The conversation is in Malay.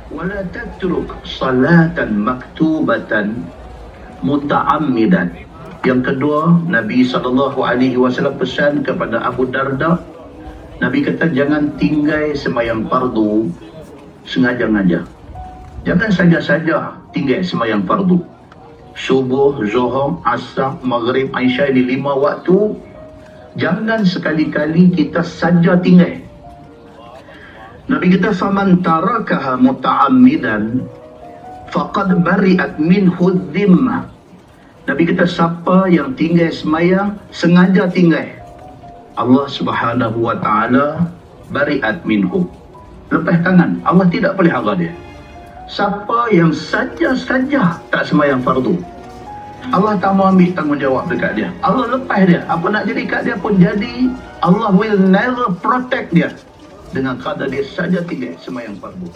wala tatruk salatan maktubatan muta'ammidan. Yang kedua, Nabi SAW pesan kepada Abu Darda. Nabi kata jangan tinggal sembahyang fardu sengaja-ngaja. Jangan saja-saja tinggal sembahyang fardu. Subuh, Zuhur, Asar, Maghrib, Isya, ini 5 waktu. Jangan sekali-kali kita saja tinggal. Nabi kata faman tarakaha muta'ammidan faqad bari'at minhu dhimmah. Nabi kata siapa yang tinggal sembahyang sengaja tinggal, Allah Subhanahu wa taala bari'at minhu, lepas tangan, Allah tidak pelihara dia. Siapa yang saja-saja tak sembahyang fardu, Allah tak mau ambil tanggungjawab dekat dia. Allah lepas dia. Apa nak jadi kat dia pun jadi. Allah will never protect dia dengan kadar dia saja tinggal sembahyang fardu.